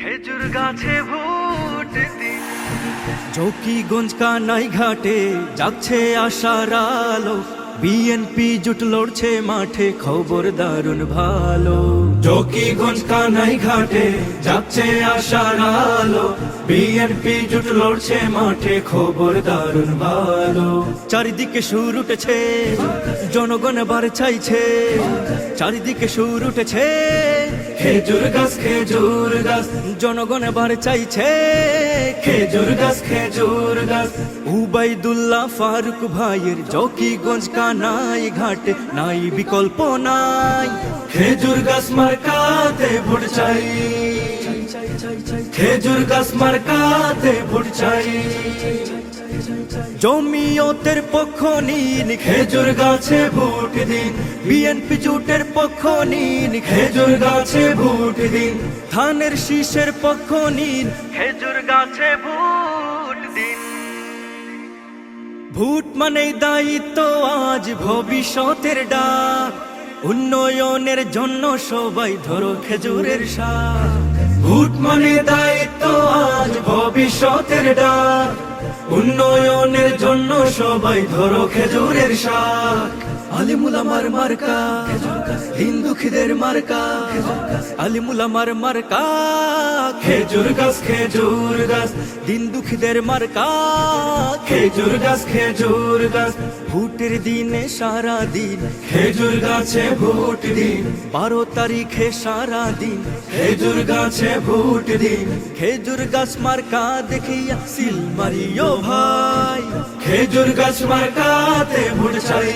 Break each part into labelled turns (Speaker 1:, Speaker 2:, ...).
Speaker 1: খেজুর গাছে ভোট দিন।
Speaker 2: জকিগঞ্জ কানাই ঘাটে যাচ্ছে আশার আলো, বিএনপি জুট লড়ছে মাঠে, খবর দারুণ ভালো। জকিগঞ্জ কানাই ঘাটে যাচ্ছে আশার আলো, বিএনপি জুট লড়ছে মাঠে, খবর দারুণ ভালো। চারিদিকে সুর উঠেছে, জনগণ বার চাইছে, চারিদিকে সুর উঠেছে, খেজুর গাছ খেজুর গাছ, জনগণ বার চাইছে, খেজুর গাছ খেজুর গাছ। উবাইদুল্লাহ ফারুক ভাইয়ের জকিগঞ্জ কানাই ঘাটে নাই বিকল্প নাই, খেজুর গাছ মার্কাতে ভোট চাই, খেজুর গাছ মার্কাতে ভোট চাই। জমিয়তের পক্ষ নিন, খেজুর গাছে ভোট দিন, বিএনপি জোটের পক্ষ নিন, খেজুর গাছে ভোট দিন, ধানের শীষের পক্ষ নিন,
Speaker 1: খেজুর গাছে ভোট দিন।
Speaker 2: ভোট মানেই দায়িত্ব, আজ ভবিষ্যতের ডাক, উন্নয়নের জন্য সবাই ধরো খেজুরের শাক। ভোট মানে দায়িত্ব, আজ ভবিষ্যতের ডাক, উন্নয়নের জন্য সবাই ধরো খেজুরের শাক। আলিমুলামার মার্কা, হিন্দুখিদের মার্কা, আলিমুলামার মার্কা, খেজুর গাছ খেজুর গাছ, দিন দুঃখীদের মার্কা, খেজুর গাছ খেজুর গাছ। ভোটের দিনে সারা দিন খেজুর গাছে ভোট দিন, 12 তারিখে সারা দিন খেজুর গাছে ভোট দিন। খেজুর গাছ মার্কা দেখিয়া সিল মারিও ভাই, খেজুর গাছ মার্কাতে ভোট চাই,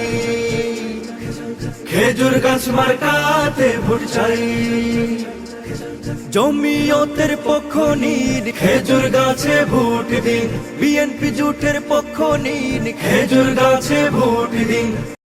Speaker 2: খেজুর গাছ মার্কাতে ভোট চাই। জমিয়তের পক্ষ নিন, খেজুর গাছে ভোট দিন, বিএনপি জোটের পক্ষ নিন, খেজুর গাছে ভোট দিন।